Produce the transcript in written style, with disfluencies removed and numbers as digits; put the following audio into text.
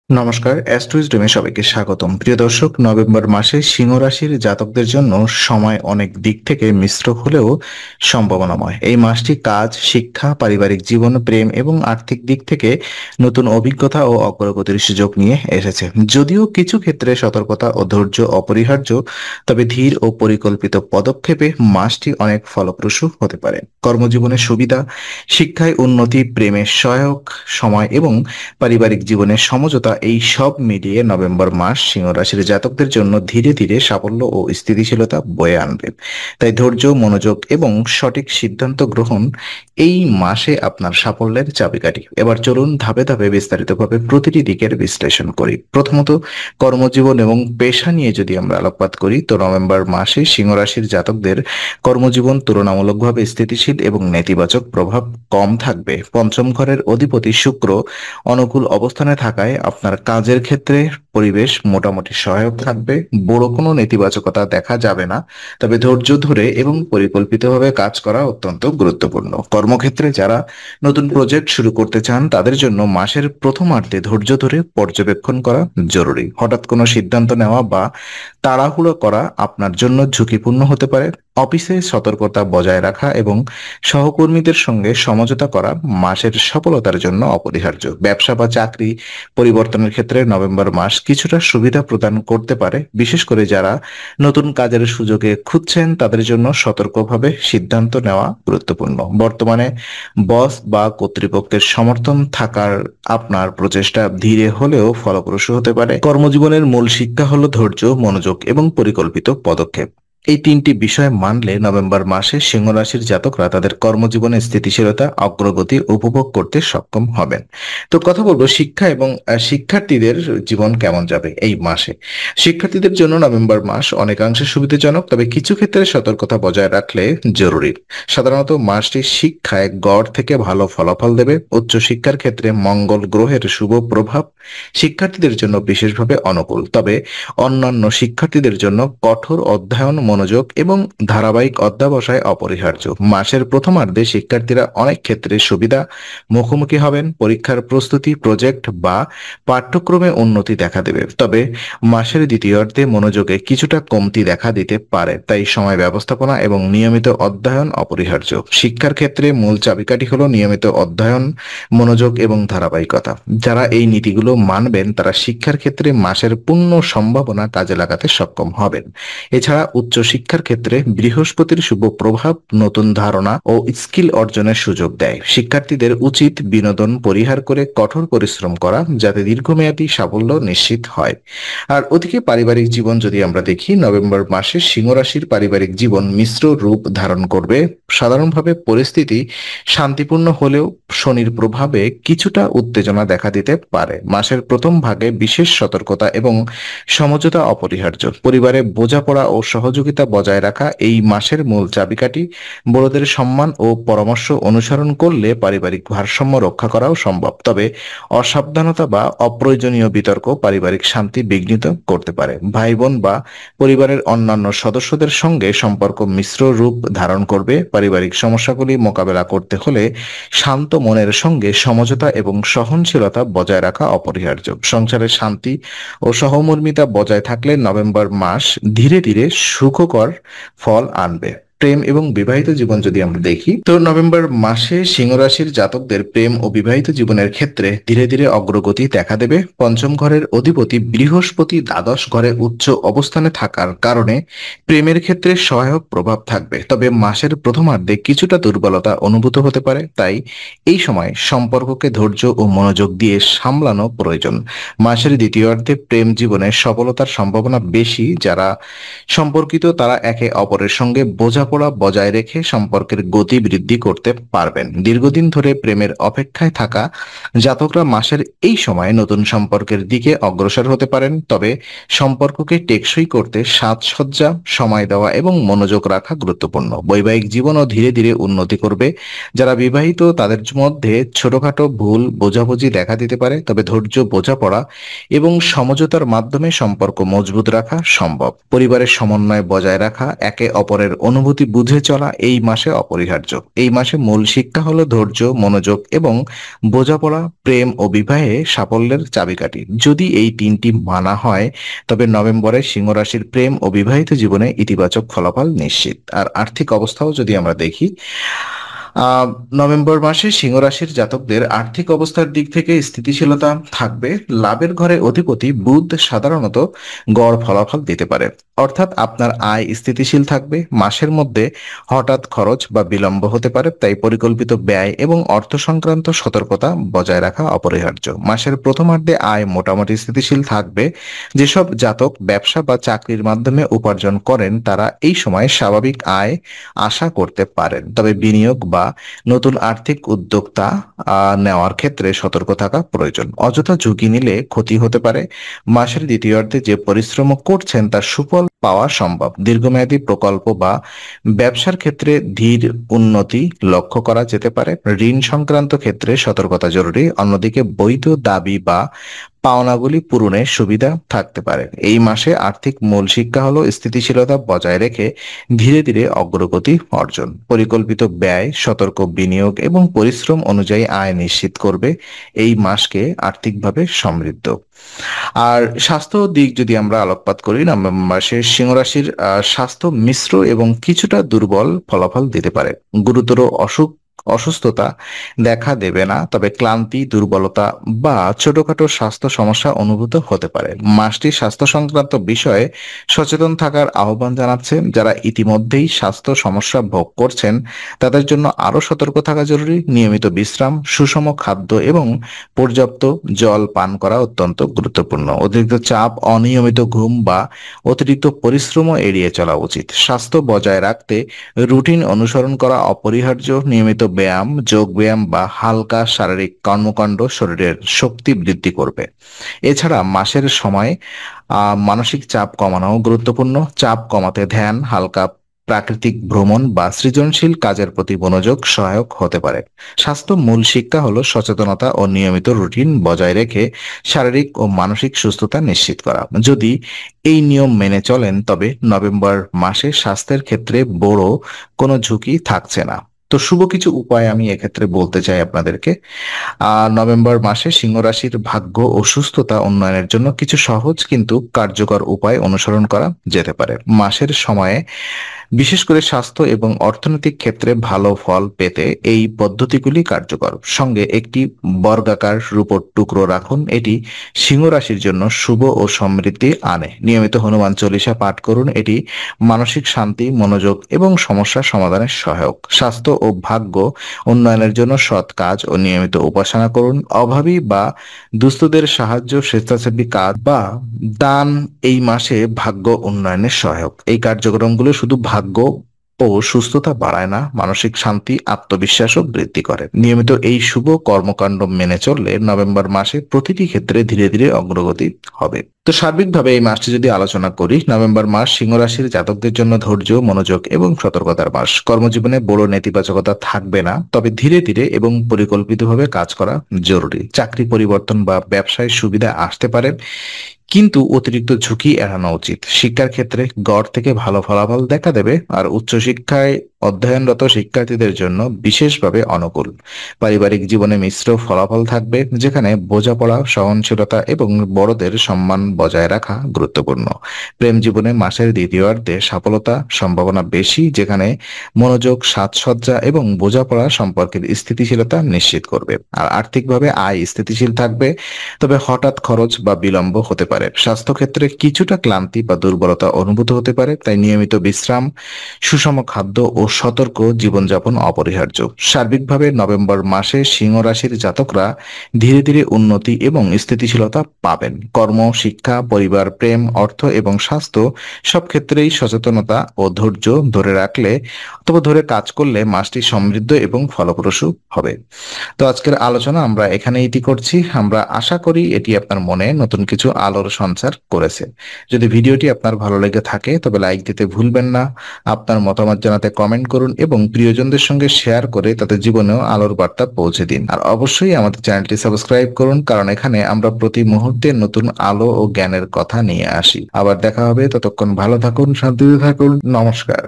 নমস্কার, অ্যাস্ট্রোইজডমে সবাইকে স্বাগতম। প্রিয় দর্শক, নভেম্বর মাসে সিংহ রাশির জাতকদের জন্য সময় অনেক দিক থেকে মিশ্র হলেও সম্ভাবনাময়। এই মাসটি কাজ, শিক্ষা, পারিবারিক জীবন, প্রেম এবং আর্থিক দিক থেকে নতুন অভিজ্ঞতা ও অগ্রগতির সুযোগ নিয়ে এসেছে। যদিও কিছু ক্ষেত্রে সতর্কতা ও ধৈর্য অপরিহার্য, তবে ধীর ও পরিকল্পিত পদক্ষেপে মাসটি অনেক ফলপ্রসূ হতে পারে। কর্মজীবনের সুবিধা, শিক্ষায় উন্নতি, প্রেমের সহায়ক সময় এবং পারিবারিক জীবনের সমঝোতা, এই সব মিলিয়ে নভেম্বর মাস সিংহ রাশির জাতকদের জন্য ধীরে ধীরে সাফল্য ও স্থিতিশীলতা বয়ে আনবে। তাই ধৈর্য, মনোযোগ এবং সঠিক সিদ্ধান্ত গ্রহণ এই মাসে আপনার সাফল্যের চাবিকাঠি। এবার চলুন ধাপে ধাপে বিস্তারিতভাবে প্রতিটি দিকের বিশ্লেষণ করি। প্রথমত, কর্মজীবন এবং পেশা নিয়ে যদি আমরা আলোকপাত করি, তো নভেম্বর মাসে সিংহ রাশির জাতকদের কর্মজীবন তুলনামূলকভাবে স্থিতিশীল এবং নেতিবাচক প্রভাব কম থাকবে। পঞ্চম ঘরের অধিপতি শুক্র অনুকূল অবস্থানে থাকায় আপনার কাজের ক্ষেত্রে পরিবেশ মোটামুটি সহায়ক থাকবে। বড় কোনো নেতিবাচকতা দেখা যাবে না, তবে ধৈর্য ধরে এবং পরিকল্পিতভাবে কাজ করা অত্যন্ত গুরুত্বপূর্ণ। কর্মক্ষেত্রে যারা নতুন প্রজেক্ট শুরু করতে চান, তাদের জন্য মাসের প্রথমার্ধে ধৈর্য ধরে পর্যবেক্ষণ করা জরুরি। হঠাৎ কোনো সিদ্ধান্ত নেওয়া বা তাড়াহুড়ো করা আপনার জন্য ঝুঁকিপূর্ণ হতে পারে। অফিসে সতর্কতা বজায় রাখা এবং সহকর্মীদের সঙ্গে সমঝোতা করা মাসের সফলতার জন্য অপরিহার্য। ব্যবসা বা চাকরি পরিবর্তনের ক্ষেত্রে নভেম্বর মাস কিছুটা সুবিধা প্রদান করতে পারে। বিশেষ করে যারা নতুন কাজের সুযোগে খুঁজছেন, তাদের জন্য সতর্কভাবে সিদ্ধান্ত নেওয়া গুরুত্বপূর্ণ। বর্তমানে বস বা কর্তৃপক্ষের সমর্থন থাকার আপনার প্রচেষ্টা ধীরে হলেও ফলপ্রসূ হতে পারে। কর্মজীবনের মূল শিক্ষা হলো ধৈর্য, মনোযোগ এবং পরিকল্পিত পদক্ষেপ। এই তিনটি বিষয় মানলে নভেম্বর মাসে সিংহ রাশির জাতকরা তাদের কর্মজীবনে স্থিতিশীলতা, অগ্রগতি উপভোগ করতে সক্ষম হবেন। তো কথা বলবো শিক্ষা এবং শিক্ষার্থীদের জীবন কেমন যাবে এই মাসে। শিক্ষার্থীদের জন্য নভেম্বর মাস অনেকাংশে সুবিধাজনক, তবে কিছু ক্ষেত্রে সতর্কতা বজায় রাখলে জরুরি। সাধারণত মাসটি শিক্ষায় গড় থেকে ভালো ফলাফল দেবে। উচ্চশিক্ষার ক্ষেত্রে মঙ্গল গ্রহের শুভ প্রভাব শিক্ষার্থীদের জন্য বিশেষভাবে অনুকূল, তবে অন্যান্য শিক্ষার্থীদের জন্য কঠোর অধ্যয়ন, মনোযোগ এবং ধারাবাহিক অধ্যবসায় অপরিহার্য। মাসের প্রথমার্ধে শিক্ষার্থীরা অনেক ক্ষেত্রে সুবিধা মুখোমুখি হবেন। পরীক্ষার প্রস্তুতি, প্রজেক্ট বা পাঠ্যক্রমে উন্নতি দেখা দেবে, তবে মাসের দ্বিতীয়ার্ধে মনোযোগে কিছুটা কমতি দেখা দিতে পারে। তাই সময় ব্যবস্থাপনা এবং নিয়মিত অধ্যয়ন অপরিহার্য। শিক্ষার ক্ষেত্রে মূল চাবিকাঠি হলো নিয়মিত অধ্যয়ন, মনোযোগ এবং ধারাবাহিকতা। যারা এই নীতিগুলো মানবেন, তারা শিক্ষার ক্ষেত্রে মাসের পূর্ণ সম্ভাবনা কাজে লাগাতে সক্ষম হবেন। এছাড়া উচ্চশিক্ষার ক্ষেত্রে বৃহস্পতির শুভ প্রভাব নতুন ধারণা ও স্কিল অর্জনের সুযোগ দেয়। শিক্ষার্থীদের উচিত বিনোদন পরিহার করে কঠোর পরিশ্রম করা, যাতে দীর্ঘমেয়াদী সাফল্য নিশ্চিত হয়। আর ওদিকে পারিবারিক জীবন যদি আমরা দেখি, নভেম্বর মাসে সিংহ রাশির পারিবারিক জীবন মিশ্র রূপ ধারণ করবে। সাধারণভাবে পরিস্থিতি শান্তিপূর্ণ হলেও শনির প্রভাবে কিছুটা উত্তেজনা দেখা দিতে পারে। মাসের প্রথম ভাগে বিশেষ সতর্কতা এবং সমঝোতা অপরিহার্য। পরিবারে বোঝাপড়া ও সহযোগিতা বজায় রাখা এই মাসের মূল চাবিকাঠি। বড়দের সম্মান ও পরামর্শ অনুসরণ করলে পারিবারিক ভারসাম্য রক্ষা করাও সম্ভব, তবে অসাবধানতা বা অপ্রয়োজনীয় বিতর্ক পারিবারিক শান্তি বিঘ্নিত করতে পারে। ভাই বোন বা পরিবারের অন্যান্য সদস্যদের সঙ্গে সম্পর্ক মিশ্র রূপ ধারণ করবে। পারিবারিক সমস্যাগুলি মোকাবেলা করতে হলে শান্ত মনের সঙ্গে সমঝোতা এবং সহনশীলতা বজায় রাখা অপরিহার্য। সংসারের শান্তি ও সহমর্মিতা বজায় থাকলে নভেম্বর মাস ধীরে ধীরে সুখকর ফল আনবে। প্রেম এবং বিবাহিত জীবন যদি আমরা দেখি, তো নভেম্বর মাসে সিংহ রাশির জাতকদের প্রেম ও বিবাহিত জীবনের ক্ষেত্রে ধীরে ধীরে অগ্রগতি দেখা দেবে। পঞ্চম ঘরের অধিপতি বৃহস্পতি দ্বাদশ ঘরে উচ্চ অবস্থানে থাকার কারণে প্রেমের ক্ষেত্রে সহায়ক প্রভাব থাকবে, তবে মাসের প্রথমার্ধে কিছুটা দুর্বলতা অনুভূত হতে পারে। তাই এই সময় সম্পর্ককে ধৈর্য ও মনোযোগ দিয়ে সামলানো প্রয়োজন। মাসের দ্বিতীয়ার্ধে প্রেম জীবনে সফলতার সম্ভাবনা বেশি। যারা সম্পর্কিত তারা একে অপরের সঙ্গে বোঝাপড়া বজায় রেখে সম্পর্কের গতি বৃদ্ধি করতে পারবেন। দীর্ঘদিন ধরে প্রেমের অপেক্ষায় থাকা জাতকরা মাসের এই সময় নতুন সম্পর্কের দিকে অগ্রসর হতে পারেন, তবে সম্পর্ককে টেকসই করতে সাজসজ্জা, সময় দেওয়া এবং মনোযোগ রাখা গুরুত্বপূর্ণ। বৈবাহিক জীবনও ধীরে ধীরে উন্নতি করবে। যারা বিবাহিত তাদের মধ্যে ছোটখাটো ভুল বোঝাবুঝি দেখা দিতে পারে, তবে ধৈর্য, বোঝাপড়া এবং সমঝোতার মাধ্যমে সম্পর্ক মজবুত রাখা সম্ভব। পরিবারের সমন্বয় বজায় রাখা, একে অপরের অনুভূতি পরিস্থিতি বুঝে চলা এই মাসে অপরিহার্য। এই মাসে মূল শিক্ষা হলো ধৈর্য, মনোযোগ এবং বোঝাপড়া, প্রেম ও বিবাহে সাফল্যের চাবিকাঠি। যদি এই তিনটি মানা হয় তবে নভেম্বরে সিংহ রাশির প্রেম ও বিবাহিত জীবনে ইতিবাচক ফলাফল নিশ্চিত। আর আর্থিক অবস্থাও যদি আমরা দেখি, আহ নভেম্বর মাসে সিংহ রাশির জাতকদের আর্থিক অবস্থার দিক থেকে স্থিতিশীলতা থাকবে। লাভের ঘরে অধিপতি বুধ সাধারণত গড় ফলাফল দিতে পারে, অর্থাৎ আপনার আয় স্থিতিশীল থাকবে। মাসের মধ্যে হঠাৎ খরচ বা বিলম্ব হতে পারে, তাই পরিকল্পিত ব্যয় এবং অর্থ সংক্রান্ত সতর্কতা বজায় রাখা অপরিহার্য। মাসের প্রথমার্ধে আয় মোটামুটি স্থিতিশীল থাকবে। যেসব জাতক ব্যবসা বা চাকরির মাধ্যমে উপার্জন করেন তারা এই সময় স্বাভাবিক আয় আশা করতে পারেন, তবে বিনিয়োগ বা নতুন আর্থিক উদ্যোক্তা নেওয়ার ক্ষেত্রে সতর্ক থাকা প্রয়োজন। অযথা ঝুঁকি নিলে ক্ষতি হতে পারে। মাসের দ্বিতীয়ার্ধে যে পরিশ্রম করছেন তার সুফল পাওয়া সম্ভব। দীর্ঘমেয়াদী প্রকল্প বা ব্যবসার ক্ষেত্রে ধীর উন্নতি লক্ষ্য করা যেতে পারে। ঋণ সংক্রান্ত ক্ষেত্রে সতর্কতা জরুরি। অন্যদিকে বৈধ দাবি বা পাওনাগুলি পূরণের সুবিধা থাকতে পারে। এই মাসে আর্থিক মূল শিক্ষা হলো স্থিতিশীলতা বজায় রেখে ধীরে ধীরে অগ্রগতি অর্জন। পরিকল্পিত ব্যয়, সতর্ক বিনিয়োগ এবং পরিশ্রম অনুযায়ী আয় নিশ্চিত করবে এই মাসকে আর্থিকভাবে সমৃদ্ধ। আর স্বাস্থ্য দিক যদি আমরা আলোকপাত করি, নভেম্বর মাসে সিংহ রাশির স্বাস্থ্য মিশ্র এবং কিছুটা দুর্বল ফলাফল দিতে পারে। গুরুতর অসুস্থতা দেখা দেবে না, তবে ক্লান্তি, দুর্বলতা বা ছোটখাটো স্বাস্থ্য সমস্যা অনুভূত হতে পারে। মাসটি স্বাস্থ্য সংক্রান্ত বিষয়ে সচেতন থাকার আহ্বান জানাচ্ছে। যারা ইতিমধ্যেই স্বাস্থ্য সমস্যা ভোগ করছেন তাদের জন্য আরো সতর্ক থাকা জরুরি। নিয়মিত বিশ্রাম, সুষম খাদ্য এবং পর্যাপ্ত জল পান করা অত্যন্ত গুরুত্বপূর্ণ। অতিরিক্ত চাপ, অনিয়মিত ঘুম বা অতিরিক্ত পরিশ্রমও এড়িয়ে চলা উচিত। স্বাস্থ্য বজায় রাখতে রুটিন অনুসরণ করা অপরিহার্য। নিয়মিত ব্যায়াম, যোগ ব্যায়াম বা হালকা শারীরিক কর্মকাণ্ড শরীরের শক্তি বৃদ্ধি করবে। এছাড়া মাসের সময় মানসিক চাপ কমানো গুরুত্বপূর্ণ। চাপ কমাতে ধ্যান, হালকা প্রাকৃতিক ভ্রমণ বা সৃজনশীল কাজের প্রতি মনোযোগ সহায়ক হতে পারে। স্বাস্থ্য মূল শিক্ষা হলো সচেতনতা ও নিয়মিত রুটিন বজায় রেখে শারীরিক ও মানসিক সুস্থতা নিশ্চিত করা। যদি এই নিয়ম মেনে চলেন তবে নভেম্বর মাসে স্বাস্থ্যের ক্ষেত্রে বড় কোনো ঝুঁকি থাকছে না। তো শুভ কিছু উপায় আমি এক্ষেত্রে বলতে চাই আপনাদেরকে। নভেম্বর মাসে সিংহ রাশির ভাগ্য ও সুস্থতা উন্নয়নের জন্য কিছু সহজ কিন্তু কার্যকর উপায় অনুসরণ করা যেতে পারে। মাসের সময়ে বিশেষ করে স্বাস্থ্য এবং অর্থনৈতিক ক্ষেত্রে ভালো ফল পেতে এই পদ্ধতিগুলি কার্যকর। সঙ্গে একটি বর্গাকার রূপোর টুকরো রাখুন, এটি সিংহ রাশির জন্য শুভ ও সমৃদ্ধি আনে। নিয়মিত হনুমান চল্লিশা পাঠ করুন, এটি মানসিক শান্তি, মনোযোগ এবং সমস্যা সমাধানের সহায়ক। স্বাস্থ্য ও ভাগ্য উন্নয়নের জন্য সৎ কাজ ও নিয়মিত উপাসনা করুন। অভাবী বা দুস্থদের সাহায্য, স্বেচ্ছাসেবী কাজ বা দান এই মাসে ভাগ্য উন্নয়নের সহায়ক। এই কার্যক্রমগুলো শুধু ভাগ্য ও সুস্থতা বাড়ায় না, মানসিক শান্তি, আত্মবিশ্বাসও বৃদ্ধি করে। নিয়মিত এই শুভ কর্মকাণ্ড মেনে চললে নভেম্বর মাসে প্রতিটি ক্ষেত্রে ধীরে ধীরে অগ্রগতি হবে। তো সার্বিকভাবে এই মাসটি যদি আলোচনা করি, নভেম্বর মাস সিংহ রাশির জাতকদের জন্য ধৈর্য, মনোযোগ এবং সতর্কতার মাস। কর্মজীবনে বড় নেতিবাচকতা থাকবে না, তবে ধীরে ধীরে এবং পরিকল্পিতভাবে কাজ করা জরুরি। চাকরি পরিবর্তন বা ব্যবসায় সুবিধা আসতে পারে, কিন্তু অতিরিক্ত ঝুঁকি এড়ানো উচিত। শিক্ষার ক্ষেত্রে গড় থেকে ভালো ফলাফল দেখা দেবে, আর উচ্চশিক্ষায় অধ্যয়নরত শিক্ষার্থীদের জন্য বিশেষভাবে অনুকূল। পারিবারিক জীবনে মিশ্র ফলাফল থাকবে, যেখানে বোঝাপড়া, সহনশীলতা এবং বড়দের সম্মান বজায় রাখা গুরুত্বপূর্ণ। প্রেম জীবনে মাসের দ্বিতীয়ার্ধে সফলতা সম্ভাবনা বেশি, যেখানে মনোযোগ, সাজসজ্জা এবং বোঝাপড়া সম্পর্কের স্থিতিশীলতা নিশ্চিত করবে। আর আর্থিকভাবে আয় স্থিতিশীল থাকবে, তবে হঠাৎ খরচ বা বিলম্ব হতে পারে। স্বাস্থ্যক্ষেত্রে কিছুটা ক্লান্তি বা দুর্বলতা অনুভূত হতে পারে, তাই নিয়মিত বিশ্রাম, সুষম খাদ্য ও সতর্ক জীবনযাপন অপরিহার্য। সার্বিকভাবে নভেম্বর মাসে সিংহ রাশির জাতকরা ধীরে ধীরে উন্নতি এবং স্থিতিশীলতা পাবেন। কর্ম, শিক্ষা, পরিবার, প্রেম, অর্থ এবং স্বাস্থ্য সব ক্ষেত্রেই সচেতনতা ও ধৈর্য ধরে রাখলে অথবা ধরে কাজ করলে মাসটি সমৃদ্ধ এবং ফলপ্রসূ হবে। তো আজকের আলোচনা আমরা এখানে ইতি করছি। আমরা আশা করি এটি আপনার মনে নতুন কিছু আলোর সঞ্চার করেছে। যদি ভিডিওটি আপনার ভালো লেগে থাকে তবে লাইক দিতে ভুলবেন না। আপনার মতামত জানাতে কমেন্ট করুন এবং প্রিয়জনদের সঙ্গে শেয়ার করে তাদের জীবনেও আলোর বার্তা পৌঁছে দিন। আর অবশ্যই আমাদের চ্যানেলটি সাবস্ক্রাইব করুন, কারণ এখানে আমরা প্রতি মুহূর্তে নতুন আলো ও জ্ঞানের কথা নিয়ে আসি। আবার দেখা হবে, ততক্ষণ ভালো থাকুন, শান্তিতে থাকুন। নমস্কার।